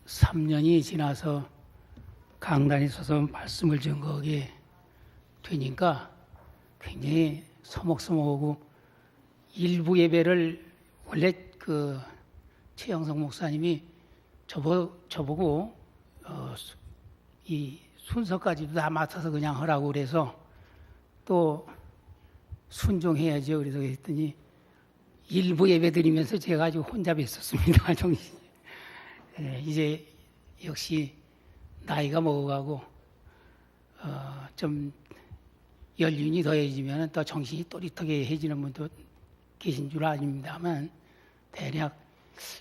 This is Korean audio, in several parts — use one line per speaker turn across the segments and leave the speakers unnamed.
3년이 지나서 강단에 서서 말씀을 전거하게 되니까 굉장히 서먹서먹하고 일부 예배를 원래 그 최영석 목사님이 저보고 이 순서까지도 다 맡아서 그냥 하라고 그래서 또 순종해야죠. 그래서 그랬더니 일부 예배 드리면서 제가 아주 혼자 뵀었습니다. 정신이. 이제 역시 나이가 먹어가고 좀 연륜이 더해지면 또 정신이 또릿하게 해지는 분도 계신 줄 아닙니다만 대략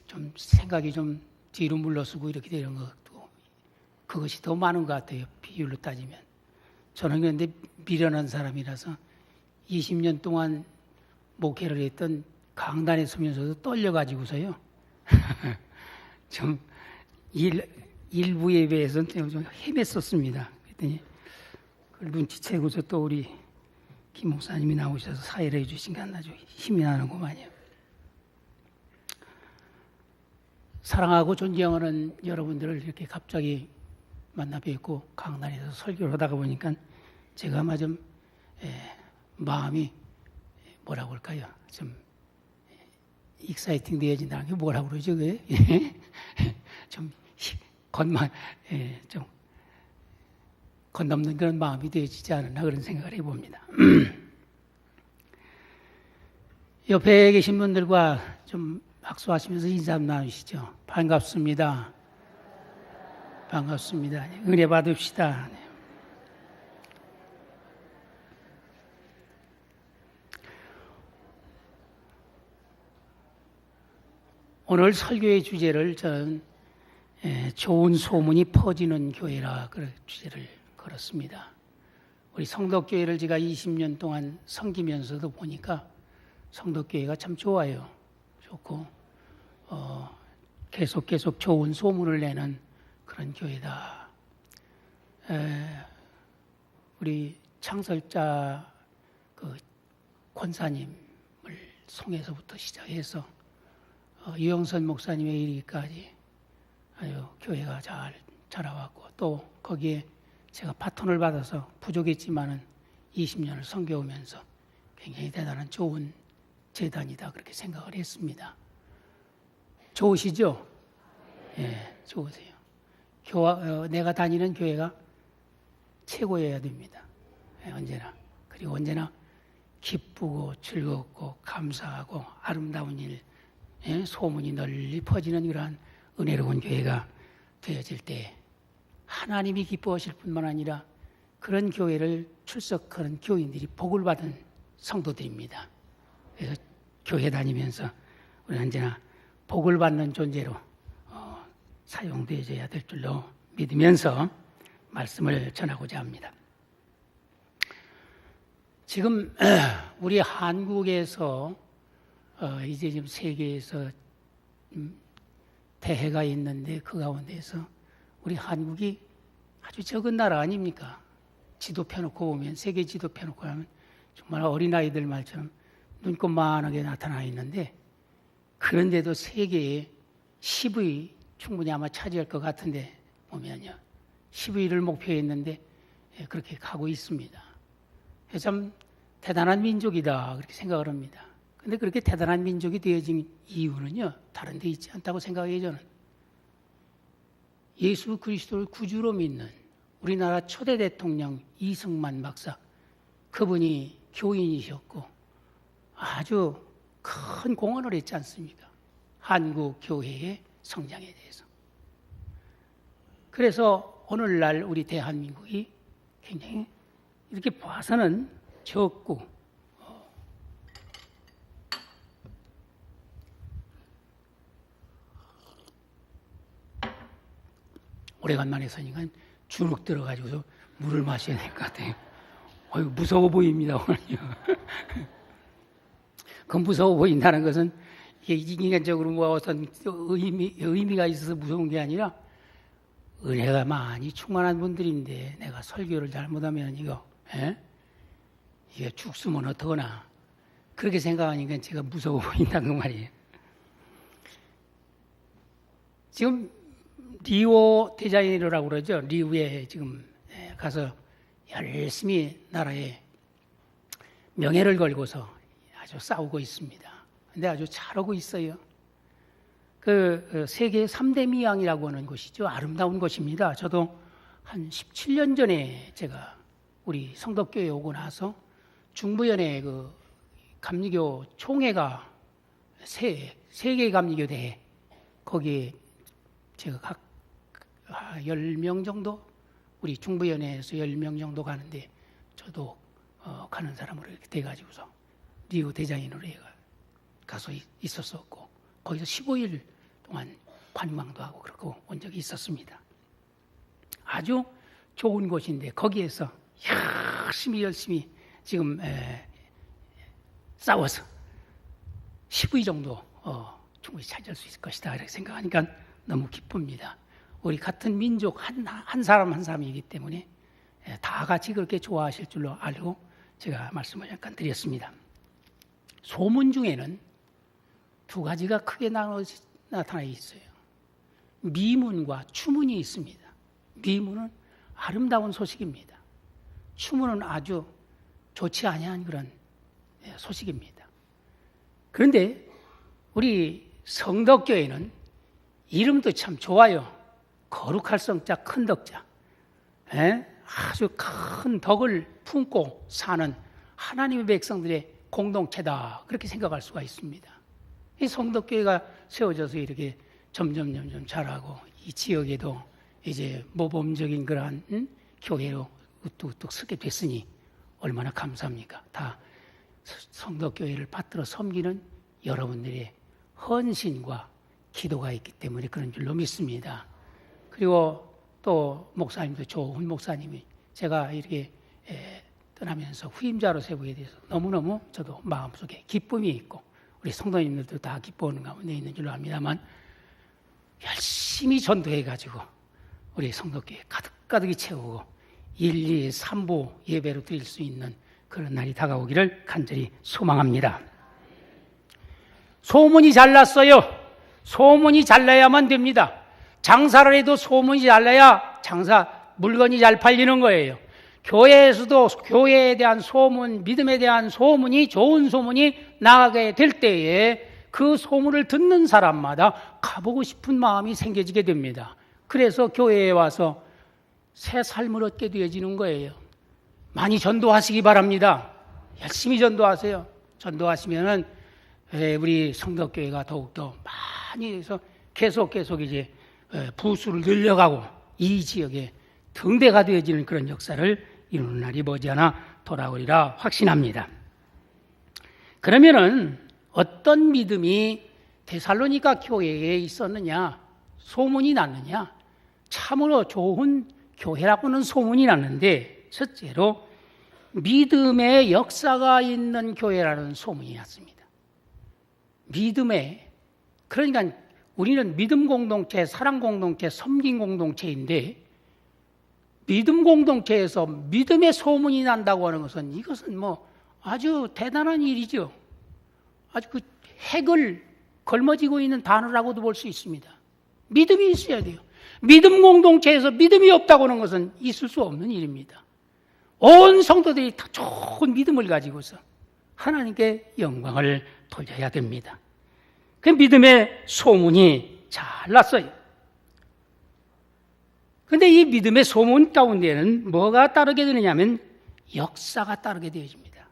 좀 생각이 좀 뒤로 물러서고 이렇게 되는 것도 그것이 더 많은 것 같아요. 비율로 따지면. 저는 그런데 미련한 사람이라서 20년 동안 목회를 했던 강단에 서면서도 떨려가지고서요. 좀 일부 예배에서는 좀 헤맸었습니다. 그랬더니 그걸 눈치채고서 또 우리 김 목사님이 나오셔서 사회를 해주신 게 아주 힘이 나는구만요. 사랑하고 존경하는 여러분들을 이렇게 갑자기 만나 뵙고 강단에서 설교를 하다가 보니까 제가 아마 좀 마음이 뭐라고 할까요? 좀 익사이팅 되어진다는 게 뭐라고 그러죠? 그게? 좀 좀 건넘는 그런 마음이 되어지지 않았나 그런 생각을 해봅니다. 옆에 계신 분들과 좀 악수하시면서 인사 나누시죠. 반갑습니다. 반갑습니다. 은혜 받읍시다. 오늘 설교의 주제를 저는 좋은 소문이 퍼지는 교회라 그 주제를 걸었습니다. 우리 성덕교회를 제가 20년 동안 섬기면서도 보니까 성덕교회가 참 좋아요. 좋고 계속 좋은 소문을 내는 그런 교회다. 우리 창설자 그 권사님을 송에서부터 시작해서 유영선 목사님의 이르기까지 아주 교회가 잘 자라왔고 또 거기에 제가 파톤을 받아서 부족했지만은 20년을 섬겨오면서 굉장히 대단한 좋은 재단이다 그렇게 생각을 했습니다. 좋으시죠? 예, 좋으세요. 내가 다니는 교회가 최고여야 됩니다. 예, 언제나. 그리고 언제나 기쁘고 즐겁고 감사하고 아름다운 일, 소문이 널리 퍼지는 그러한 은혜로운 교회가 되어질 때 하나님이 기뻐하실 뿐만 아니라 그런 교회를 출석하는 교인들이 복을 받은 성도들입니다. 그래서 교회 다니면서 우리는 언제나 복을 받는 존재로 사용되어야 될 줄로 믿으면서 말씀을 전하고자 합니다. 지금 우리 한국에서 이제 지금 세계에서 대해가 있는데 그 가운데서 우리 한국이 아주 적은 나라 아닙니까? 지도 펴놓고 보면 세계 지도 펴놓고 하면 정말 어린아이들 말처럼 눈꽃만하게 나타나 있는데 그런데도 세계에 10위 충분히 아마 차지할 것 같은데 보면요. 10위를 목표했는데 그렇게 가고 있습니다. 참 대단한 민족이다 그렇게 생각을 합니다. 그런데 그렇게 대단한 민족이 되어진 이유는요. 다른 데 있지 않다고 생각해요. 저는. 예수 그리스도를 구주로 믿는 우리나라 초대 대통령 이승만 박사 그분이 교인이셨고 아주 큰 공헌을 했지 않습니까? 한국 교회의 성장에 대해서. 그래서 오늘날 우리 대한민국이 굉장히 이렇게 봐서는 적고 오래간만에 서니까 주눅 들어가지고 물을 마셔야 될 것 같아요. 무서워 보입니다. 오늘요. 그 무서워 보인다는 것은 이게 인간적으로 뭐 어떤 의미가 있어서 무서운 게 아니라 은혜가 많이 충만한 분들인데 내가 설교를 잘못하면 이게 죽으면 어떡하나 그렇게 생각하니까 제가 무서워 보인다는 그 말이에요. 지금 리오 데자이너라고 그러죠. 리우에 지금 가서 열심히 나라의 명예를 걸고서 아주 싸우고 있습니다. 근데 아주 잘하고 있어요. 그 세계 3대 미항이라고 하는 곳이죠. 아름다운 곳입니다. 저도 한 17년 전에 제가 우리 성덕교회 오고 나서 중부연의 그 감리교 총회가 세계 감리교 대회 거기에 제가 각 10명 정도 우리 중부연회에서 10명 정도 가는데 저도 가는 사람으로 이렇게 돼가지고서 리우 대자인으로 가서 있었었고 거기서 15일 동안 관광도 하고 그러고 온 적이 있었습니다. 아주 좋은 곳인데 거기에서 열심히 지금 싸워서 15위 정도 충분히 차지할 수 있을 것이다 이렇게 생각하니까 너무 기쁩니다. 우리 같은 민족 한 사람 한 사람이기 때문에 다 같이 그렇게 좋아하실 줄로 알고 제가 말씀을 약간 드렸습니다. 소문 중에는 두 가지가 크게 나타나 있어요. 미문과 추문이 있습니다. 미문은 아름다운 소식입니다. 추문은 아주 좋지 아니한 그런 소식입니다. 그런데 우리 성덕교회는 이름도 참 좋아요. 거룩할 성자 큰 덕자. 아주 큰 덕을 품고 사는 하나님의 백성들의 공동체다. 그렇게 생각할 수가 있습니다. 이 성덕교회가 세워져서 이렇게 점점 자라고 이 지역에도 이제 모범적인 그러한 교회로 우뚝우뚝 서게 됐으니 얼마나 감사합니까? 다 성덕교회를 받들어 섬기는 여러분들의 헌신과 기도가 있기 때문에 그런 줄로 믿습니다. 그리고 또 목사님도 좋은 목사님이 제가 이렇게 떠나면서 후임자로 세우게 돼서 너무너무 저도 마음속에 기쁨이 있고 우리 성도님들도 다 기뻐하는 가운데 있는 줄로 압니다만 열심히 전도해가지고 우리 성도교회 가득가득이 채우고 1, 2, 3부 예배로 드릴 수 있는 그런 날이 다가오기를 간절히 소망합니다. 소문이 잘 났어요. 소문이 잘 나야만 됩니다. 장사를 해도 소문이 잘 나야 물건이 잘 팔리는 거예요. 교회에서도 교회에 대한 소문, 믿음에 대한 소문이 좋은 소문이 나가게 될 때에 그 소문을 듣는 사람마다 가보고 싶은 마음이 생겨지게 됩니다. 그래서 교회에 와서 새 삶을 얻게 되어지는 거예요. 많이 전도하시기 바랍니다. 열심히 전도하세요. 전도하시면은 우리 성덕교회가 더욱더 많이 해서 계속 이제 부수를 늘려가고 이 지역에 등대가 되어지는 그런 역사를 이루는 날이 머지않아 돌아오리라 확신합니다. 그러면은 어떤 믿음이 데살로니가 교회에 있었느냐, 소문이 났느냐, 참으로 좋은 교회라고는 소문이 났는데 첫째로 믿음의 역사가 있는 교회라는 소문이 났습니다. 그러니까 우리는 믿음 공동체, 사랑 공동체, 섬김 공동체인데 믿음 공동체에서 믿음의 소문이 난다고 하는 것은 이것은 아주 대단한 일이죠. 아주 그 핵을 걸머지고 있는 단어라고도 볼 수 있습니다. 믿음이 있어야 돼요. 믿음 공동체에서 믿음이 없다고 하는 것은 있을 수 없는 일입니다. 온 성도들이 다 좋은 믿음을 가지고서 하나님께 영광을 돌려야 됩니다. 그 믿음의 소문이 잘 났어요. 그런데 이 믿음의 소문 가운데는 뭐가 따르게 되느냐면 역사가 따르게 되어집니다.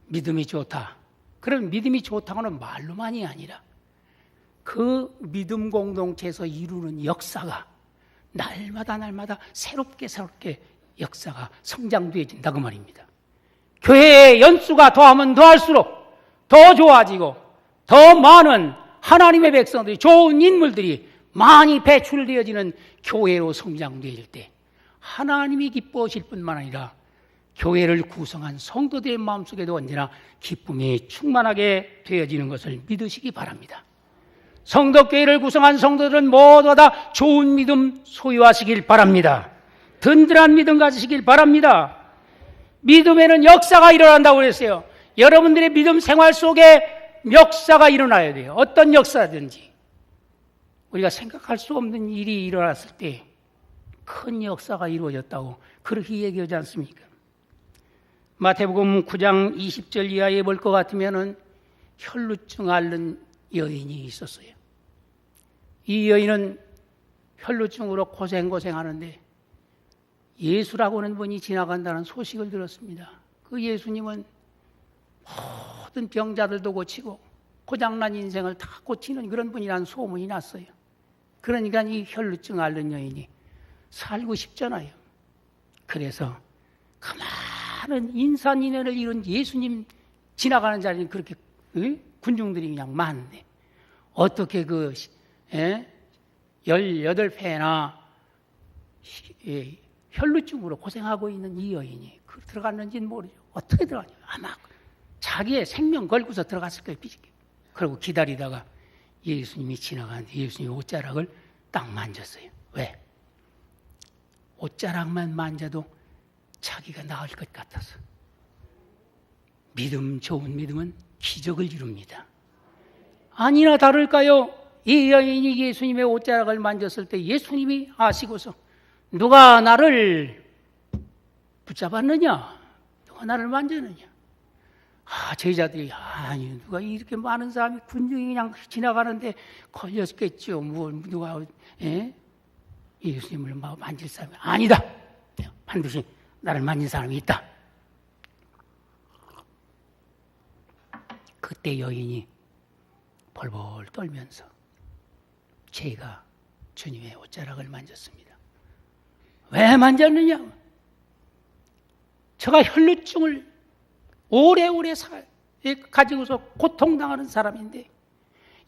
믿음이 좋다. 그럼 믿음이 좋다고는 말로만이 아니라 그 믿음 공동체에서 이루는 역사가 날마다 새롭게 역사가 성장되어진다 그 말입니다. 교회의 연수가 더하면 더할수록 더 좋아지고 더 많은 하나님의 백성들이 좋은 인물들이 많이 배출되어지는 교회로 성장되어질 때 하나님이 기뻐하실 뿐만 아니라 교회를 구성한 성도들의 마음속에도 언제나 기쁨이 충만하게 되어지는 것을 믿으시기 바랍니다. 성덕교회를 구성한 성도들은 모두 다 좋은 믿음 소유하시길 바랍니다. 든든한 믿음 가지시길 바랍니다. 믿음에는 역사가 일어난다고 그랬어요. 여러분들의 믿음 생활 속에 역사가 일어나야 돼요. 어떤 역사든지. 우리가 생각할 수 없는 일이 일어났을 때 큰 역사가 이루어졌다고 그렇게 얘기하지 않습니까? 마태복음 9장 20절 이하에 볼 것 같으면은 혈루증 앓는 여인이 있었어요. 이 여인은 혈루증으로 고생하는데 예수라고 하는 분이 지나간다는 소식을 들었습니다. 그 예수님은 모든 병자들도 고치고 고장난 인생을 다 고치는 그런 분이라는 소문이 났어요. 그러니까 이 혈루증 앓는 여인이 살고 싶잖아요. 그래서 그 많은 인산인해를 이룬 예수님 지나가는 자리는 그렇게 군중들이 그냥 많은데 어떻게 그 18회나 혈루증으로 고생하고 있는 이 여인이 들어갔는지는 모르죠. 어떻게 들어가냐. 아마 자기의 생명 걸고서 들어갔을 거예요. 그리고 기다리다가 예수님이 지나가는데 예수님이 옷자락을 딱 만졌어요. 왜? 옷자락만 만져도 자기가 나을 것 같아서. 좋은 믿음은 기적을 이룹니다. 아니나 다를까요? 이 여인이 예수님의 옷자락을 만졌을 때 예수님이 아시고서 누가 나를 붙잡았느냐? 누가 나를 만졌느냐? 제자들이 아니 누가 이렇게 많은 사람이 군중이 그냥 지나가는데 걸렸겠죠. 누가 예수님을 만질 사람이 아니다. 반드시 나를 만진 사람이 있다. 그때 여인이 벌벌 떨면서 제가 주님의 옷자락을 만졌습니다. 왜 만졌느냐? 제가 혈루증을 오래오래 가지고서 고통당하는 사람인데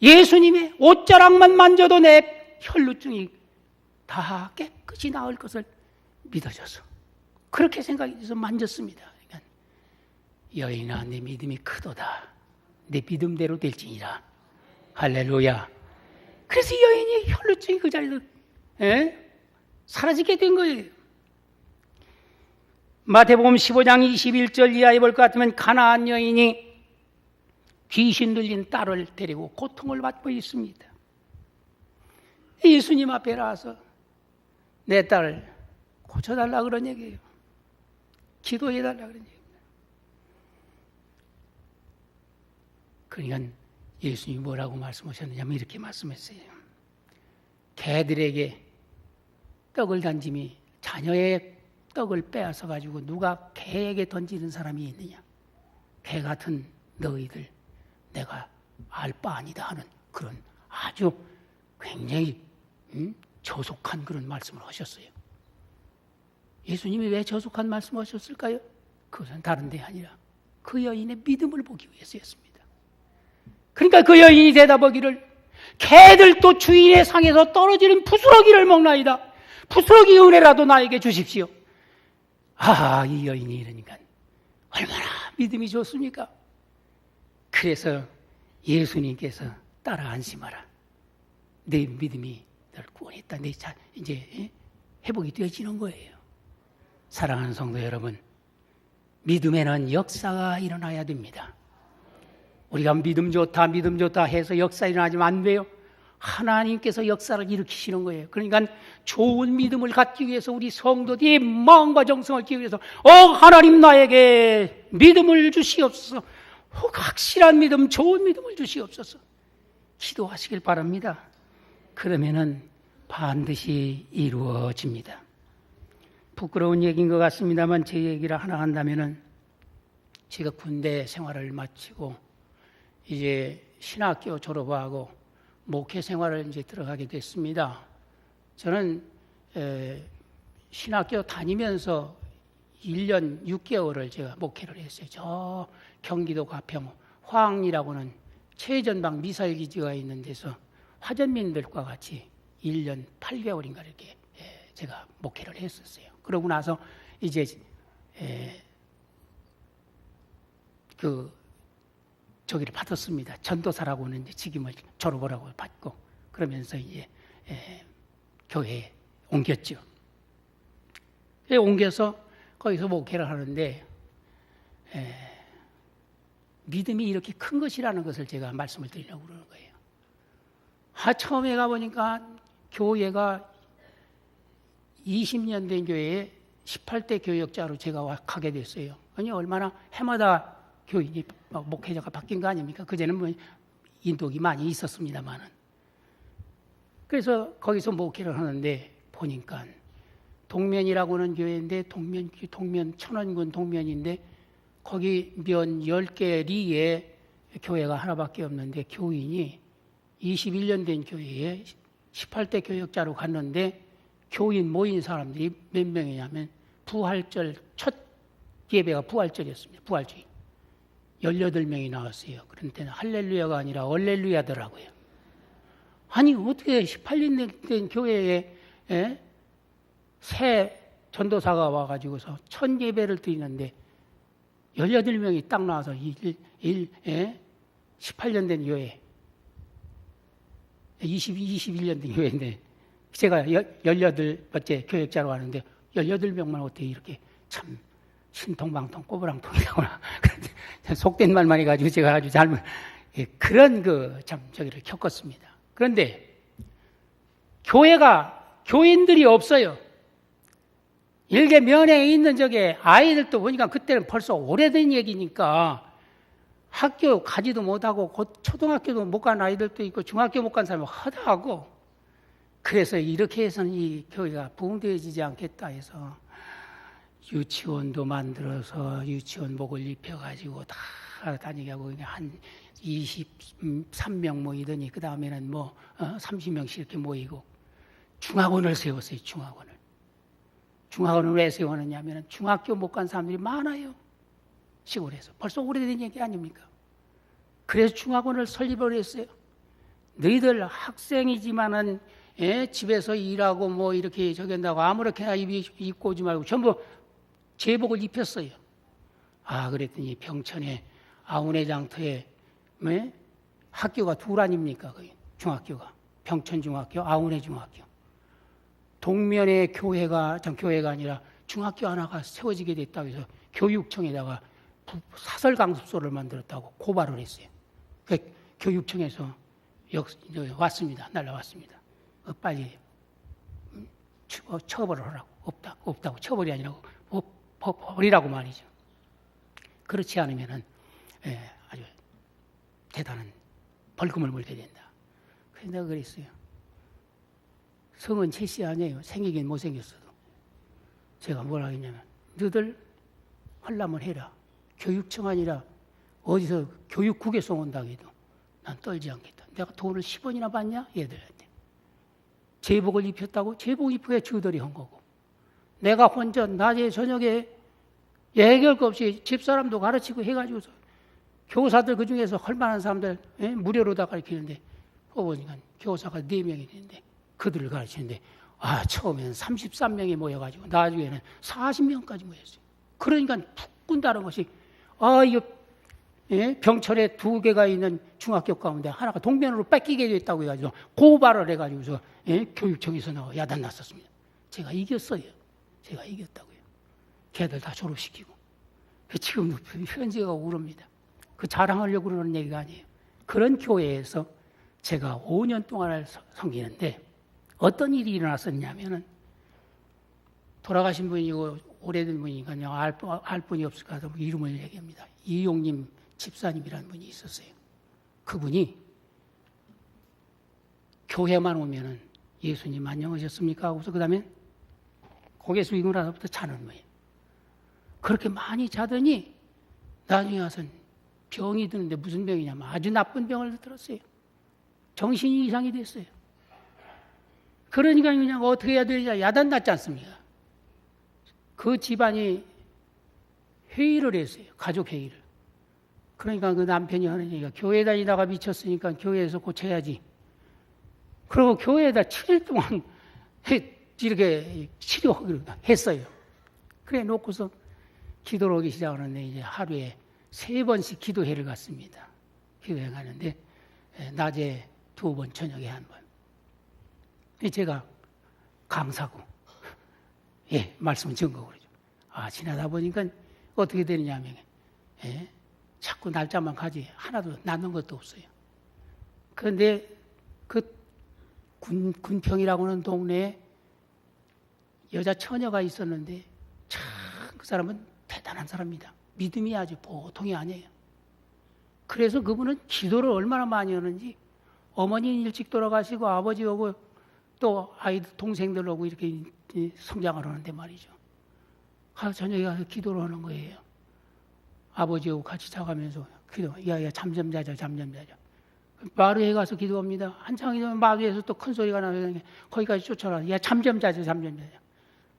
예수님의 옷자락만 만져도 내 혈루증이 다 깨끗이 나을 것을 믿어져서 그렇게 생각이 돼서 만졌습니다. 그러니까 여인아 내 믿음이 크도다. 내 믿음대로 될지니라. 할렐루야. 그래서 여인이 혈루증이 그 자리에서 사라지게 된 거예요. 마태복음 15장 21절 이하에 볼 것 같으면 가나안 여인이 귀신 들린 딸을 데리고 고통을 받고 있습니다. 예수님 앞에 나와서 내 딸을 고쳐달라 그런 얘기예요. 기도해달라 그런 얘기입니다. 그러니까 예수님이 뭐라고 말씀하셨느냐면 이렇게 말씀했어요. 개들에게 떡을 던짐이 자녀의 떡을 빼앗아 가지고 누가 개에게 던지는 사람이 있느냐? 개 같은 너희들 내가 알 바 아니다 하는 그런 아주 굉장히 저속한 그런 말씀을 하셨어요. 예수님이 왜 저속한 말씀을 하셨을까요? 그것은 다른 데 아니라 그 여인의 믿음을 보기 위해서였습니다. 그러니까 그 여인이 대답하기를 개들도 주인의 상에서 떨어지는 부스러기를 먹나이다. 부스러기 은혜라도 나에게 주십시오. 이 여인이 이러니까 얼마나 믿음이 좋습니까? 그래서 예수님께서 따라 안심하라. 내 믿음이 너를 구원했다. 이제 회복이 되어지는 거예요. 사랑하는 성도 여러분, 믿음에는 역사가 일어나야 됩니다. 우리가 믿음 좋다 해서 역사 일어나지면 안 돼요. 하나님께서 역사를 일으키시는 거예요. 그러니까 좋은 믿음을 갖기 위해서 우리 성도들이 마음과 정성을 기울이기 위해서 하나님 나에게 믿음을 주시옵소서. 확실한 믿음, 좋은 믿음을 주시옵소서. 기도하시길 바랍니다. 그러면은 반드시 이루어집니다. 부끄러운 얘기인 것 같습니다만 제 얘기를 하나 한다면은 제가 군대 생활을 마치고 이제 신학교 졸업하고 목회 생활을 이제 들어가게 됐습니다. 저는 신학교 다니면서 1년 6개월을 제가 목회를 했어요. 저 경기도 가평 화학리라고는 최전방 미사일 기지가 있는 데서 화전민들과 같이 1년 8개월인가 이렇게 제가 목회를 했었어요. 그러고 나서 이제 저기를 받았습니다. 전도사라고는 이제 직임을 졸업을 하고 받고 그러면서 이제 교회에 옮겼죠. 옮겨서 거기서 목회를 하는데 믿음이 이렇게 큰 것이라는 것을 제가 말씀을 드리려고 그러는 거예요. 처음에 가보니까 교회가 20년 된 교회에 18대 교역자로 제가 가게 됐어요. 아니, 얼마나 해마다 교인이, 목회자가 바뀐 거 아닙니까? 그전에는 뭐 인도기 많이 있었습니다만은. 그래서 거기서 목회를 하는데 보니까 동면이라고 하는 교회인데, 동면 천원군 동면인데, 거기 면 10개 리에 교회가 하나밖에 없는데, 교인이 21년 된 교회에 18대 교역자로 갔는데, 교인 모인 사람들이 몇 명이냐면, 부활절, 첫 예배가 부활절이었습니다. 부활주일. 18명이 나왔어요. 그런데 할렐루야가 아니라 얼렐루야더라고요. 아니, 어떻게 18년 된 교회에 새 전도사가 와가지고서 첫 예배를 드리는데 18명이 딱 나와서 18년 된 교회, 21년 된 교회인데 제가 18번째 교역자로 하는데 18명만 어떻게 이렇게 참 신통방통 꼬부랑통이라고나 속된 말만 해가지고 제가 아주 잘못 그런 저기를 겪었습니다. 그런데 교인들이 없어요. 일개 면회에 있는 저게 아이들도 보니까 그때는 벌써 오래된 얘기니까 학교 가지도 못하고 곧 초등학교도 못 간 아이들도 있고 중학교 못 간 사람이 허다하고 그래서 이렇게 해서는 이 교회가 부흥되어지지 않겠다 해서 유치원도 만들어서 유치원복을 입혀가지고 다 다니게 하고 한 23명 모이더니 그 다음에는 30명씩 이렇게 모이고 중학원을 세웠어요. 중학원을 왜 세웠느냐면 중학교 못 간 사람들이 많아요. 시골에서. 벌써 오래된 얘기 아닙니까? 그래서 중학원을 설립을 했어요. 너희들 학생이지만은 집에서 일하고 이렇게 저기 한다고 아무렇게나 입고 오지 말고 전부 제복을 입혔어요. 그랬더니 병천에 아우네 장터에 학교가 둘 아닙니까? 거기 중학교가 병천 중학교, 아우네 중학교. 동면에 교회가 아니라 중학교 하나가 세워지게 됐다고 해서 교육청에다가 사설 강습소를 만들었다고 고발을 했어요. 교육청에서 왔습니다. 날라왔습니다. 빨리 처벌을 하라고. 없다고. 처벌이 아니라고 버리라고 말이죠. 그렇지 않으면은 아주 대단한 벌금을 물게 된다. 그래서 내가 그랬어요. 성은 제시 아니에요. 생기긴 못생겼어도. 제가 뭐라 했냐면 너희들 하려면 해라. 교육청 아니라 어디서 교육국에서 온다고 해도 난 떨지 않겠다. 내가 돈을 10원이나 받냐? 얘들한테. 제복을 입혔다고? 제복 입혀야 저들이 한 거고. 내가 혼자 낮에 저녁에 예결 것 없이 집사람도 가르치고 해가지고서 교사들 그중에서 헐만한 사람들 무료로 다 가르치는데 보니까 교사가 4명이 되는데 그들을 가르치는데 처음에는 33명이 모여가지고 나중에는 40명까지 모였어요. 그러니까 푹 꾼다는 것이 이거 병천에 2개가 있는 중학교 가운데 하나가 동면으로 뺏기게 됐다고 해가지고 고발을 해가지고서 교육청에서 나와 야단 났었습니다. 제가 이겼어요. 제가 이겼다고요. 걔들 다 졸업시키고 지금도 현재가 오릅니다. 그 자랑하려고 그러는 얘기가 아니에요. 그런 교회에서 제가 5년 동안을 섬기는데 어떤 일이 일어났었냐면은 돌아가신 분이고 오래된 분이니까요. 알 분이 없을까 해서 이름을 얘기합니다. 이용님 집사님이라는 분이 있었어요. 그분이 교회만 오면은 예수님 안녕하셨습니까? 하고서 그 다음에 고개 숙이고 나서부터 자는 거예요. 그렇게 많이 자더니 나중에 와서는 병이 드는데 무슨 병이냐면 아주 나쁜 병을 들었어요. 정신이 이상이 됐어요. 그러니까 그냥 어떻게 해야 되냐 야단 났지 않습니까? 그 집안이 회의를 했어요. 가족 회의를. 그러니까 그 남편이 하는 얘기가 교회 다니다가 미쳤으니까 교회에서 고쳐야지. 그리고 교회에다 7일 동안 이렇게 치료하기로 했어요. 그래 놓고서 기도를 하기 시작하는데 이제 하루에 3번씩 기도회를 갔습니다. 기도회 가는데 낮에 2번, 저녁에 1번. 제가 강사고, 말씀 전거 그러죠. 지나다 보니까 어떻게 되느냐 하면, 자꾸 날짜만 가지 하나도 남는 것도 없어요. 그런데 그 군평이라고 하는 동네에 여자 처녀가 있었는데 참 그 사람은 대단한 사람입니다. 믿음이 아주 보통이 아니에요. 그래서 그분은 기도를 얼마나 많이 하는지 어머니 일찍 돌아가시고 아버지 오고 또 아이들 동생들 오고 이렇게 성장을 하는데 말이죠. 가서 저녁에 가서 기도를 하는 거예요. 아버지하고 같이 자가면서 기도. 야 잠 좀 자자. 마루에 가서 기도합니다. 한창 기도하면 마루에서 또 큰 소리가 나면 거기까지 쫓아가. 야 잠 좀 자자.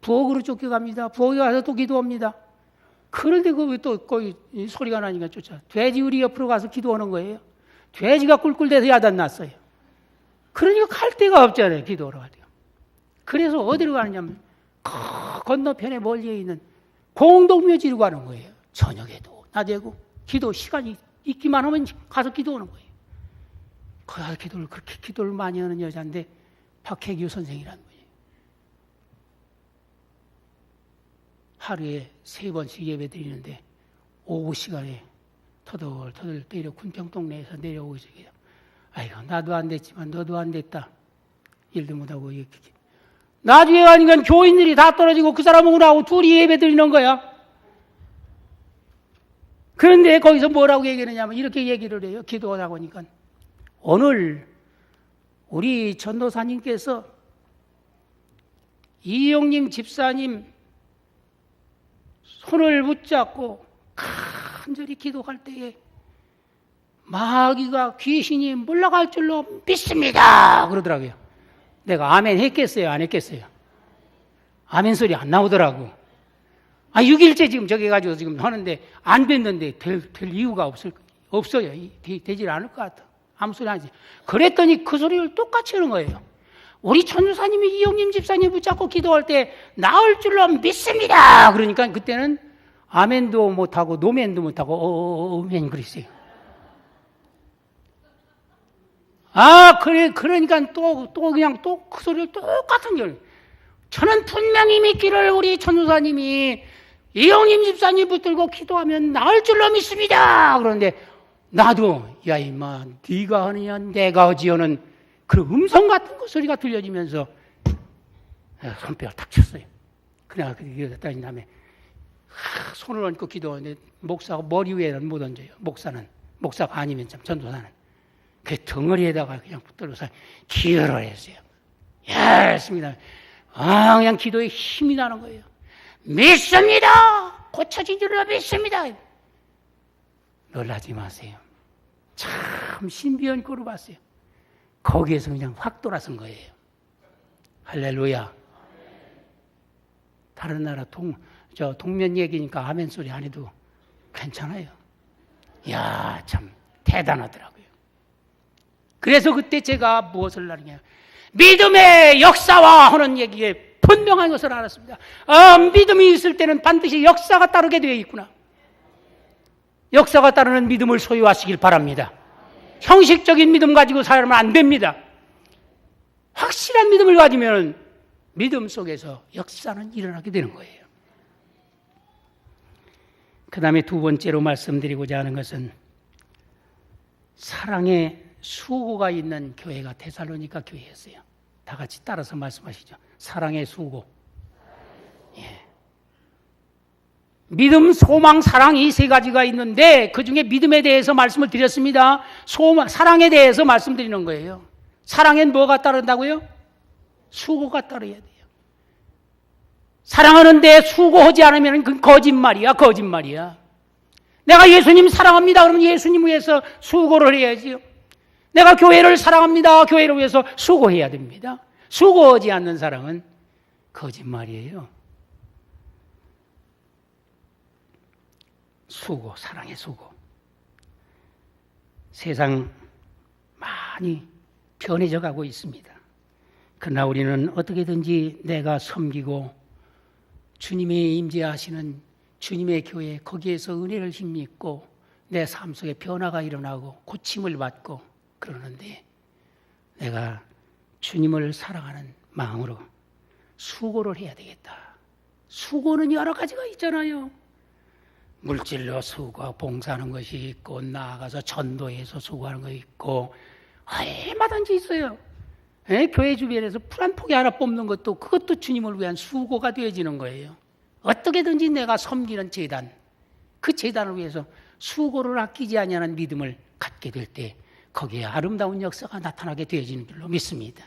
부엌으로 쫓겨갑니다. 부엌에 가서 또 기도합니다. 그런데 또 거기 소리가 나니까 쫓아. 돼지 우리 옆으로 가서 기도하는 거예요. 돼지가 꿀꿀대서 야단났어요. 그러니까 갈 데가 없잖아요. 기도하러 갈 데가. 그래서 어디로 가느냐면 건너편에 멀리에 있는 공동묘지로 가는 거예요. 저녁에도 낮에고 기도 시간이 있기만 하면 가서 기도하는 거예요. 거기 가서 그렇게 기도를 많이 하는 여자인데 박혜규 선생이라는 거예요. 하루에 3번씩 예배 드리는데 오후 시간에 터덜터덜 내려 군평 동네에서 내려오고 있어요. 아이고 나도 안 됐지만 너도 안 됐다. 일도 못하고 이렇게. 나중에 가니까 교인들이 다 떨어지고 그 사람하고 나하고 둘이 예배 드리는 거야. 그런데 거기서 뭐라고 얘기하느냐면 이렇게 얘기를 해요. 기도하다 보니까 오늘 우리 전도사님께서 이용님 집사님 손을 붙잡고 간절히 기도할 때에 마귀가 귀신이 물러갈 줄로 믿습니다 그러더라고요. 내가 아멘 했겠어요? 안 했겠어요? 아멘 소리 안 나오더라고. 6일째 지금 저기 가지고 지금 하는데 안 됐는데 될 이유가 없어요. 되질 않을 것 같아. 아무 소리 안 하지. 그랬더니 그 소리를 똑같이 하는 거예요. 우리 천주사님이 이용님 집사님 붙잡고 기도할 때 나을 줄로 믿습니다. 그러니까 그때는 아멘도 못하고 노멘도 못하고 오멘 그랬어요. 그러니까 또 그냥 또 그 소리를 똑같은 걸. 저는 분명히 믿기를 우리 천주사님이 이용님 집사님 붙들고 기도하면 나을 줄로 믿습니다. 그런데 나도 야 임마 네가 하느냐 내가 하지요는 그 음성 같은 그 소리가 들려지면서 손뼉을 탁 쳤어요. 그냥 그렇게 따진 다음에 손을 얹고 기도하는데 목사가 머리 위에는 못 얹어요. 목사가 아니면 참 전도사는 그 덩어리에다가 그냥 붙들어서 기도를 했어요. 했습니다. 그냥 기도에 힘이 나는 거예요. 믿습니다. 고쳐진 줄로 믿습니다. 놀라지 마세요. 참 신비한 꼴을 봤어요. 거기에서 그냥 확 돌아선 거예요. 할렐루야. 다른 나라 동면 얘기니까 아멘 소리 안 해도 괜찮아요. 이야, 참 대단하더라고요. 그래서 그때 제가 무엇을 알았냐. 믿음의 역사와 하는 얘기에 분명한 것을 알았습니다. 믿음이 있을 때는 반드시 역사가 따르게 되어 있구나. 역사가 따르는 믿음을 소유하시길 바랍니다. 형식적인 믿음 가지고 살면 안 됩니다. 확실한 믿음을 가지면 믿음 속에서 역사는 일어나게 되는 거예요. 그 다음에 두 번째로 말씀드리고자 하는 것은 사랑의 수고가 있는 교회가 데살로니가 교회였어요. 다 같이 따라서 말씀하시죠. 사랑의 수고. 예. 믿음, 소망, 사랑 이 세 가지가 있는데 그 중에 믿음에 대해서 말씀을 드렸습니다. 사랑에 대해서 말씀드리는 거예요. 사랑엔 뭐가 따른다고요? 수고가 따라야 돼요. 사랑하는데 수고하지 않으면 그건 거짓말이야. 내가 예수님 사랑합니다. 그러면 예수님 위해서 수고를 해야지요. 내가 교회를 사랑합니다. 교회를 위해서 수고해야 됩니다. 수고하지 않는 사랑은 거짓말이에요. 수고, 사랑의 수고. 세상 많이 변해져 가고 있습니다. 그러나 우리는 어떻게든지 내가 섬기고 주님이 임재하시는 주님의 교회 거기에서 은혜를 힘입고 내 삶 속에 변화가 일어나고 고침을 받고 그러는데 내가 주님을 사랑하는 마음으로 수고를 해야 되겠다. 수고는 여러 가지가 있잖아요. 물질로 수고, 봉사하는 것이 있고 나아가서 전도해서 수고하는 것이 있고 얼마든지 있어요. 교회 주변에서 풀 한 포기 하나 뽑는 것도 그것도 주님을 위한 수고가 되어지는 거예요. 어떻게든지 내가 섬기는 제단, 그 제단을 위해서 수고를 아끼지 아니하는 믿음을 갖게 될 때 거기에 아름다운 역사가 나타나게 되어지는 줄로 믿습니다.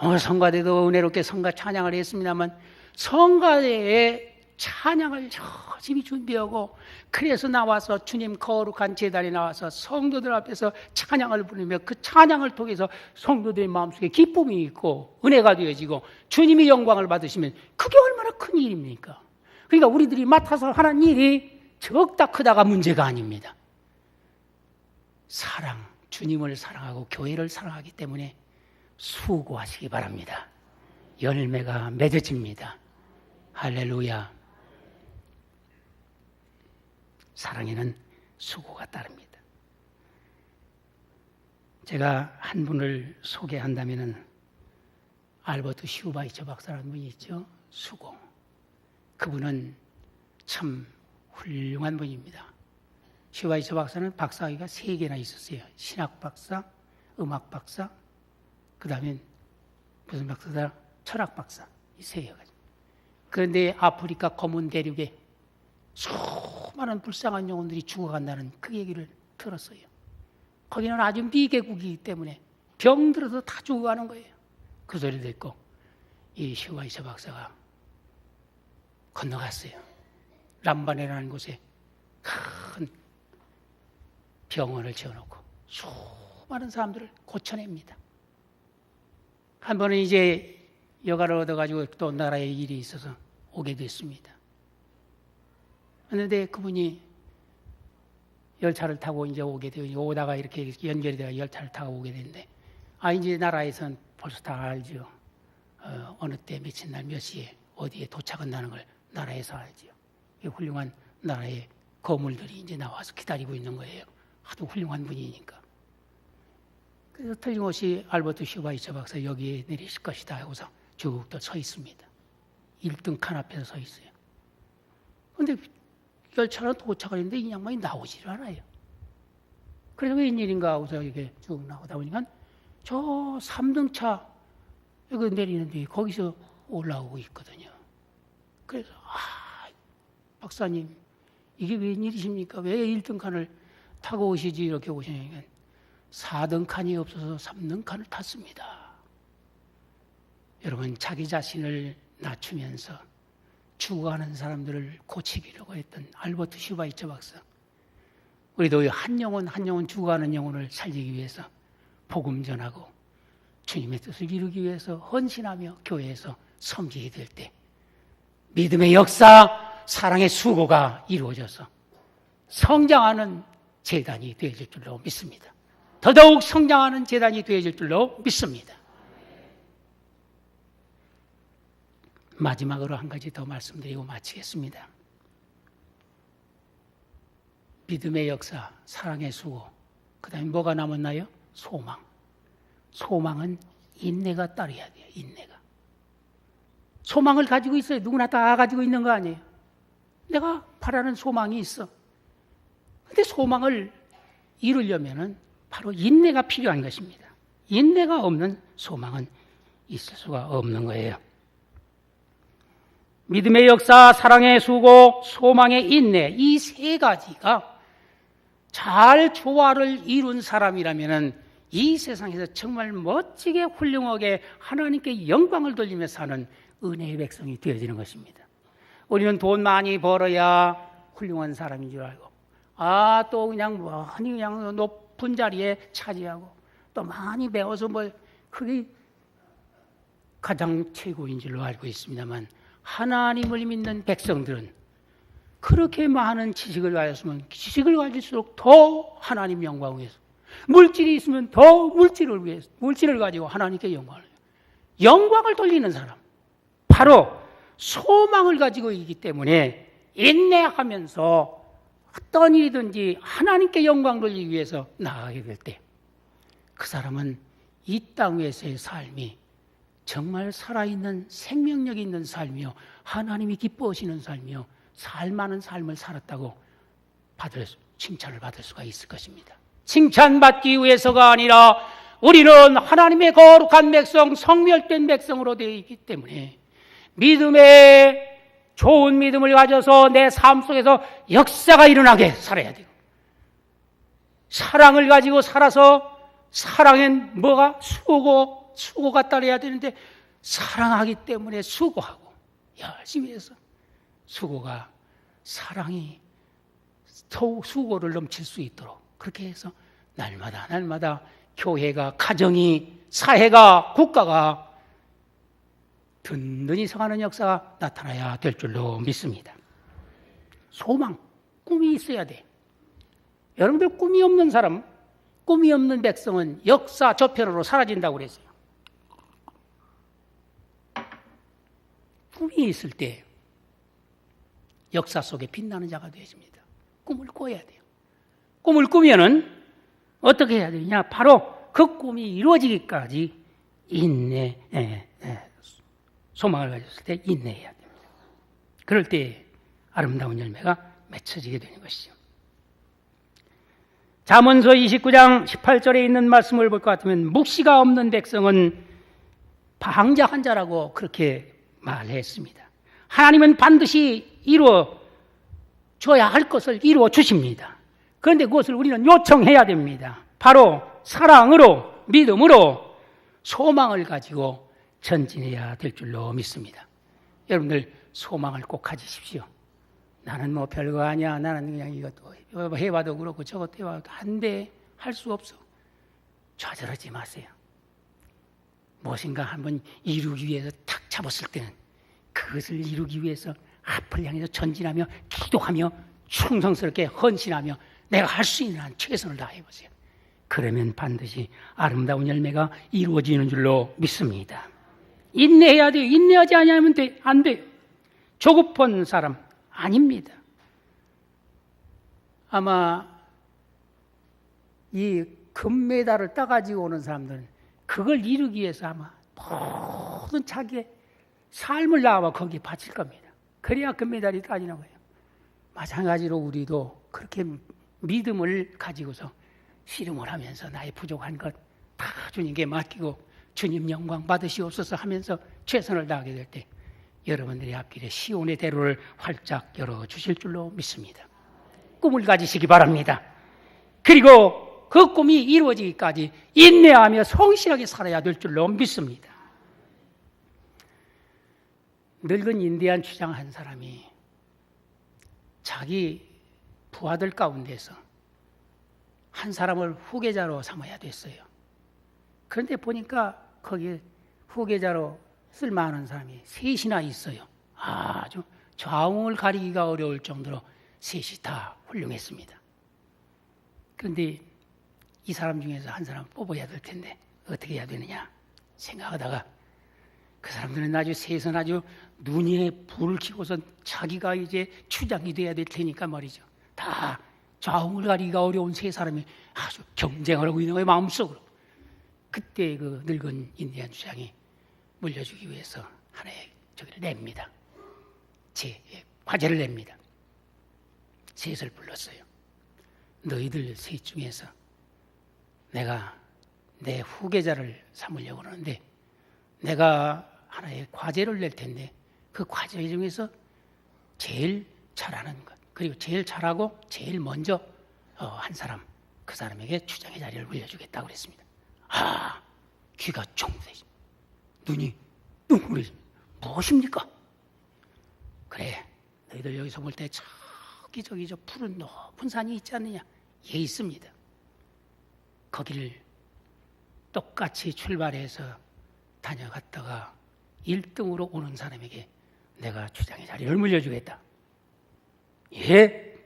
오늘 성가대도 은혜롭게 성가 찬양을 했습니다만 성가대에 찬양을 열심히 준비하고 그래서 나와서 주님 거룩한 제단에 나와서 성도들 앞에서 찬양을 부르며 그 찬양을 통해서 성도들의 마음속에 기쁨이 있고 은혜가 되어지고 주님이 영광을 받으시면 그게 얼마나 큰 일입니까? 그러니까 우리들이 맡아서 하는 일이 적다 크다가 문제가 아닙니다. 사랑, 주님을 사랑하고 교회를 사랑하기 때문에 수고하시기 바랍니다. 열매가 맺어집니다. 할렐루야. 사랑에는 수고가 따릅니다. 제가 한 분을 소개한다면 알버트 슈바이처 박사라는 분이 있죠. 수고. 그분은 참 훌륭한 분입니다. 슈바이처 박사는 박사학위가 3개나 있었어요. 신학 박사, 음악 박사, 그 다음에 무슨 박사다? 철학 박사. 이 3개가. 그런데 아프리카 검은 대륙에 수많은 불쌍한 영혼들이 죽어간다는 그 얘기를 들었어요. 거기는 아주 미개국이기 때문에 병들어서 다 죽어가는 거예요. 그 소리 듣고 이 슈바이처 박사가 건너갔어요. 람바네라는 곳에 큰 병원을 지어놓고 수많은 사람들을 고쳐냅니다. 한 번은 이제 여가를 얻어가지고 또 나라에 일이 있어서 오게 됐습니다. 그런데 그분이 열차를 타고 이제 오게 되고 오다가 이렇게 연결이 되어 열차를 타고 오게 됐는데 이제 나라에선 벌써 다 알죠. 어느 때 며칠 날 몇 시에 어디에 도착한다는 걸 나라에서 알죠. 훌륭한 나라의 거물들이 이제 나와서 기다리고 있는 거예요. 하도 훌륭한 분이니까. 그래서 틀림없이 알버트 슈바이처 박사 여기에 내리실 것이다 하고서 쭉 또 서 있습니다. 1등 칸 앞에서 서 있어요. 그런데 열차는 도착을 했는데 이 양반이 나오질 않아요. 그래서 웬일인가 하고서 이렇게 쭉 나오다 보니까 저 3등차 여기 내리는데 거기서 올라오고 있거든요. 그래서 박사님 이게 웬일이십니까? 왜 1등 칸을 타고 오시지? 이렇게 오시니까 4등 칸이 없어서 3등 칸을 탔습니다. 여러분 자기 자신을 낮추면서 죽어가는 사람들을 고치기라고 했던 알버트 슈바이처 박사. 우리도 한 영혼 한 영혼 죽어가는 영혼을 살리기 위해서 복음 전하고 주님의 뜻을 이루기 위해서 헌신하며 교회에서 섬기게 될 때 믿음의 역사, 사랑의 수고가 이루어져서 성장하는 제단이 되어질 줄로 믿습니다. 더더욱 성장하는 제단이 되어질 줄로 믿습니다. 마지막으로 한 가지 더 말씀드리고 마치겠습니다. 믿음의 역사, 사랑의 수고, 그 다음에 뭐가 남았나요? 소망. 소망은 인내가 따라야 돼요. 인내가. 소망을 가지고 있어요. 누구나 다 가지고 있는 거 아니에요. 내가 바라는 소망이 있어. 근데 소망을 이루려면은 바로 인내가 필요한 것입니다. 인내가 없는 소망은 있을 수가 없는 거예요. 믿음의 역사, 사랑의 수고, 소망의 인내, 이 3가지가 잘 조화를 이룬 사람이라면은 이 세상에서 정말 멋지게 훌륭하게 하나님께 영광을 돌리며 사는 은혜의 백성이 되어지는 것입니다. 우리는 돈 많이 벌어야 훌륭한 사람인 줄 알고, 또 그냥 그냥 높은 자리에 차지하고, 또 많이 배워서 그게 가장 최고인 줄로 알고 있습니다만, 하나님을 믿는 백성들은 그렇게 많은 지식을 가졌으면 지식을 가질수록 더 하나님 영광을 위해서, 물질이 있으면 더 물질을 위해서, 물질을 가지고 하나님께 영광을 돌리는 사람, 바로 소망을 가지고 있기 때문에 인내하면서 어떤 일이든지 하나님께 영광 돌리기 위해서 나아가게 될 때 그 사람은 이 땅 위에서의 삶이 정말 살아있는 생명력 있는 삶이요, 하나님이 기뻐하시는 삶이요, 살만한 삶을 살았다고 칭찬을 받을 수가 있을 것입니다. 칭찬받기 위해서가 아니라 우리는 하나님의 거룩한 백성, 성멸된 백성으로 되어 있기 때문에 믿음의 좋은 믿음을 가져서 내 삶 속에서 역사가 일어나게 살아야 돼요. 사랑을 가지고 살아서 사랑엔 뭐가? 수고가 따라야 되는데 사랑하기 때문에 수고하고 열심히 해서 수고가 사랑이 더욱 수고를 넘칠 수 있도록 그렇게 해서 날마다 교회가, 가정이, 사회가, 국가가 든든히 서가는 역사가 나타나야 될 줄로 믿습니다. 소망, 꿈이 있어야 돼. 여러분들 꿈이 없는 사람, 꿈이 없는 백성은 역사 저편으로 사라진다고 그랬어요. 꿈이 있을 때 역사 속에 빛나는 자가 되어집니다. 꿈을 꿔야 돼요. 꿈을 꾸면은 어떻게 해야 되냐? 바로 그 꿈이 이루어지기까지 소망을 가졌을 때 인내해야 됩니다. 그럴 때 아름다운 열매가 맺혀지게 되는 것이죠. 잠언서 29장 18절에 있는 말씀을 볼 것 같으면 묵시가 없는 백성은 방자한 자라고 그렇게 말했습니다. 하나님은 반드시 이루어 줘야 할 것을 이루어 주십니다. 그런데 그것을 우리는 요청해야 됩니다. 바로 사랑으로, 믿음으로, 소망을 가지고 전진해야 될 줄로 믿습니다. 여러분들 소망을 꼭 가지십시오. 나는 뭐 별거 아니야. 나는 그냥 이것도 해봐도 그렇고 저것도 해봐도 안 돼. 할 수 없어. 좌절하지 마세요. 무엇인가 한번 이루기 위해서 탁 잡았을 때는 그것을 이루기 위해서 앞을 향해서 전진하며 기도하며 충성스럽게 헌신하며 내가 할 수 있는 한 최선을 다해보세요. 그러면 반드시 아름다운 열매가 이루어지는 줄로 믿습니다. 인내해야 돼요. 인내하지 않으면 안 돼요. 조급한 사람 아닙니다. 아마 이 금메달을 따가지고 오는 사람들은 그걸 이루기 위해서 아마 모든 자기의 삶을 나와 거기에 바칠 겁니다. 그래야 금메달이 따지는 거예요. 마찬가지로 우리도 그렇게 믿음을 가지고서 씨름을 하면서 나의 부족한 것 다 주님께 맡기고 주님 영광 받으시옵소서 하면서 최선을 다하게 될 때 여러분들의 앞길에 시온의 대로를 활짝 열어주실 줄로 믿습니다. 꿈을 가지시기 바랍니다. 그리고 그 꿈이 이루어지기까지 인내하며 성실하게 살아야 될 줄로 믿습니다. 늙은 인디안 추장 한 사람이 자기 부하들 가운데서 한 사람을 후계자로 삼아야 됐어요. 그런데 보니까 거기에 후계자로 쓸만한 사람이 셋이나 있어요. 아주 좌우를 가리기가 어려울 정도로 셋이 다 훌륭했습니다. 그런데 이 사람 중에서 한 사람 뽑아야 될 텐데 어떻게 해야 되느냐 생각하다가 그 사람들은 아주 셋은 아주 눈에 불을 켜고서 자기가 이제 추장이 돼야 될 테니까 말이죠. 다 좌우를 가리기가 어려운 세 사람이 아주 경쟁을 하고 있는 거예요, 마음속으로. 그때 그 늙은 인디안 주장이 물려주기 위해서 하나의 저기를 냅니다. 과제를 냅니다. 셋을 불렀어요. 너희들 셋 중에서 내가 내 후계자를 삼으려고 그러는데 내가 하나의 과제를 낼 텐데 그 과제 중에서 제일 잘하는 것 그리고 제일 잘하고 제일 먼저 한 사람 그 사람에게 추장의 자리를 물려주겠다고 그랬습니다. 귀가 총대지 눈이 눈물이 무엇입니까? 그래 너희들 여기서 볼 때 저기 저 푸른 높은 산이 있지 않느냐? 예 있습니다. 거기를 똑같이 출발해서 다녀갔다가 1등으로 오는 사람에게 내가 추장의 자리를 물려주겠다. 예,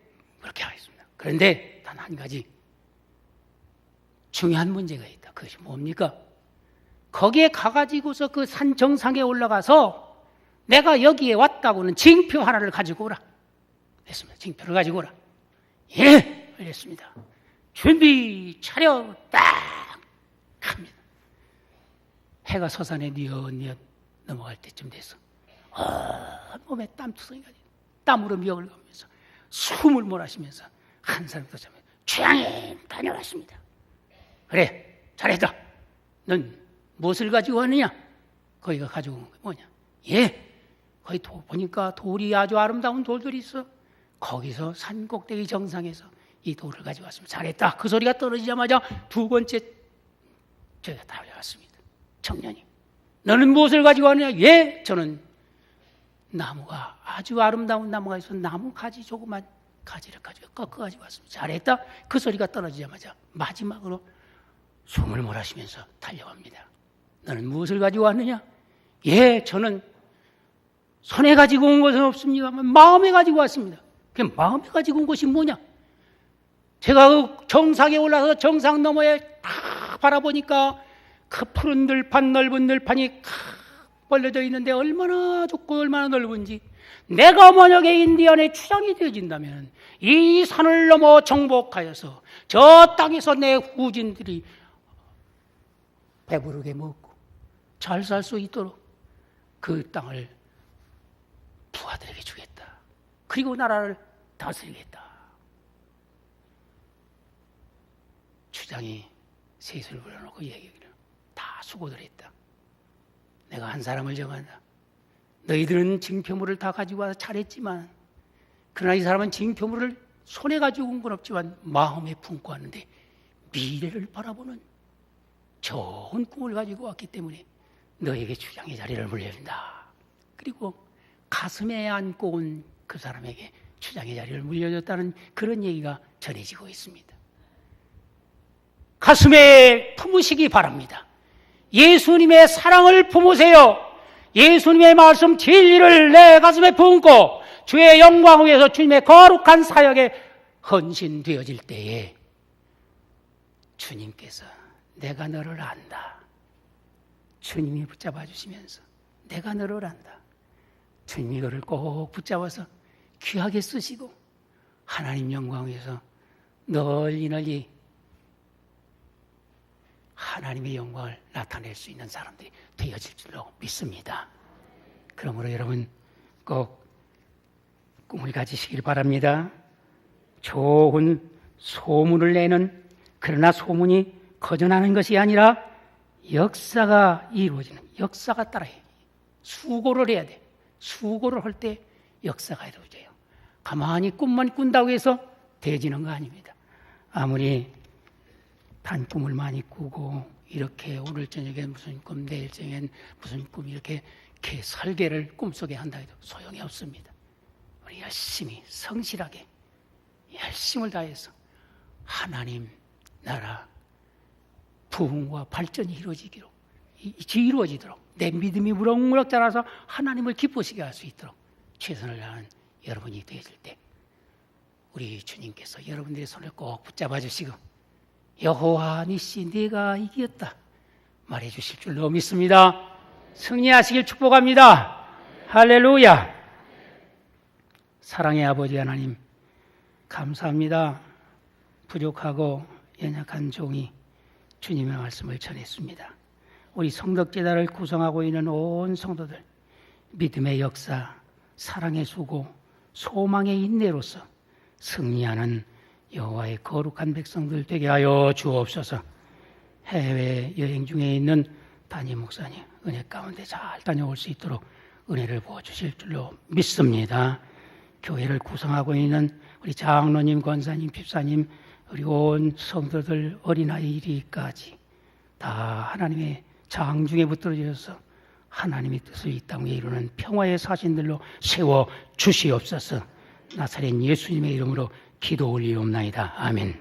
그렇게 하겠습니다. 그런데 단 한 가지 중요한 문제가 있다. 그것이 뭡니까? 거기에 가가지고서 그 산 정상에 올라가서 내가 여기에 왔다고는 징표 하나를 가지고 오라. 했습니다. 징표를 가지고 오라. 예, 알겠습니다. 준비, 차려, 딱 합니다. 해가 서산에 뉘엿뉘엿 넘어갈 때쯤 돼서 몸에 땀투성이가 땀으로 미역을 가면서 숨을 몰아쉬면서 한 사람도 처음에 주장님 다녀왔습니다. 그래 잘했다. 넌 무엇을 가지고 왔느냐? 거기가 가지고 온 게 뭐냐? 예, 거기 보니까 돌이 아주 아름다운 돌들이 있어. 거기서 산 꼭대기 정상에서 이 돌을 가지고 왔습니다. 잘했다. 그 소리가 떨어지자마자 두 번째 저희가 달려왔습니다. 청년이, 너는 무엇을 가지고 왔느냐? 예, 저는 나무가 아주 아름다운 나무가 있어 나무 가지 조그만 가지를 가지고 꺾어가지고 왔습니다. 잘했다. 그 소리가 떨어지자마자 마지막으로 숨을 몰아쉬면서 달려갑니다. 너는 무엇을 가지고 왔느냐? 예, 저는 손에 가지고 온 것은 없습니다만 마음에 가지고 왔습니다. 그 마음에 가지고 온 것이 뭐냐? 제가 그 정상에 올라서 정상 너머에 딱 바라보니까 그 푸른 들판, 넓은 들판이 벌려져 있는데 얼마나 좁고 얼마나 넓은지, 내가 만약에 인디안의 추장이 되어진다면 이 산을 넘어 정복하여서 저 땅에서 내 후진들이 배부르게 먹고 잘 살 수 있도록 그 땅을 부하들에게 주겠다. 그리고 나라를 다스리겠다. 추장이 셋을 불러놓고 얘기하기를, 다 수고들 했다. 내가 한 사람을 정한다. 너희들은 징표물을 다 가지고 와서 잘했지만, 그러나 이 사람은 징표물을 손에 가지고 온 건 없지만 마음에 품고 왔는데 미래를 바라보는 좋은 꿈을 가지고 왔기 때문에 너에게 추장의 자리를 물려준다. 그리고 가슴에 안고 온 그 사람에게 추장의 자리를 물려줬다는 그런 얘기가 전해지고 있습니다. 가슴에 품으시기 바랍니다. 예수님의 사랑을 품으세요. 예수님의 말씀 진리를 내 가슴에 품고 주의 영광을 위해서 주님의 거룩한 사역에 헌신되어질 때에 주님께서 내가 너를 안다. 주님이 붙잡아 주시면서 내가 너를 안다. 주님이 이거를 꼭 붙잡아서 귀하게 쓰시고 하나님 영광을 위해서 널리 하나님의 영광을 나타낼 수 있는 사람들이 되어질 줄로 믿습니다. 그러므로 여러분 꼭 꿈을 가지시길 바랍니다. 좋은 소문을 내는, 그러나 소문이 거저나는 것이 아니라 역사가 이루어지는, 역사가 따라해. 수고를 해야 돼. 수고를 할 때 역사가 이루어져요. 가만히 꿈만 꾼다고 해서 되지는 거 아닙니다. 아무리 단 꿈을 많이 꾸고 이렇게 오늘 저녁에 무슨 꿈, 내일 저녁엔 무슨 꿈, 이렇게 설계를 꿈속에 한다 해도 소용이 없습니다. 우리 열심히 성실하게 열심을 다해서 하나님 나라 부흥과 발전이 이루어지도록 내 믿음이 무럭무럭 자라서 하나님을 기쁘시게 할 수 있도록 최선을 다하는 여러분이 되어질 때 우리 주님께서 여러분들의 손을 꼭 붙잡아 주시고 여호와 니시 네가 이겼다 말해 주실 줄로 믿습니다. 승리하시길 축복합니다. 할렐루야. 사랑의 아버지 하나님 감사합니다. 부족하고 연약한 종이 주님의 말씀을 전했습니다. 우리 성덕제단을 구성하고 있는 온 성도들 믿음의 역사, 사랑의 수고, 소망의 인내로서 승리하는 여호와의 거룩한 백성들 되게 하여 주옵소서. 해외 여행 중에 있는 담임 목사님 은혜 가운데 잘 다녀올 수 있도록 은혜를 부어주실 줄로 믿습니다. 교회를 구성하고 있는 우리 장로님, 권사님, 집사님, 우리 온 성도들 어린아이까지 다 하나님의 장중에 붙들어져서 하나님의 뜻을 이 땅에 이루는 평화의 사신들로 세워 주시옵소서. 나사렛 예수님의 이름으로 기도 올리옵나이다. 아멘.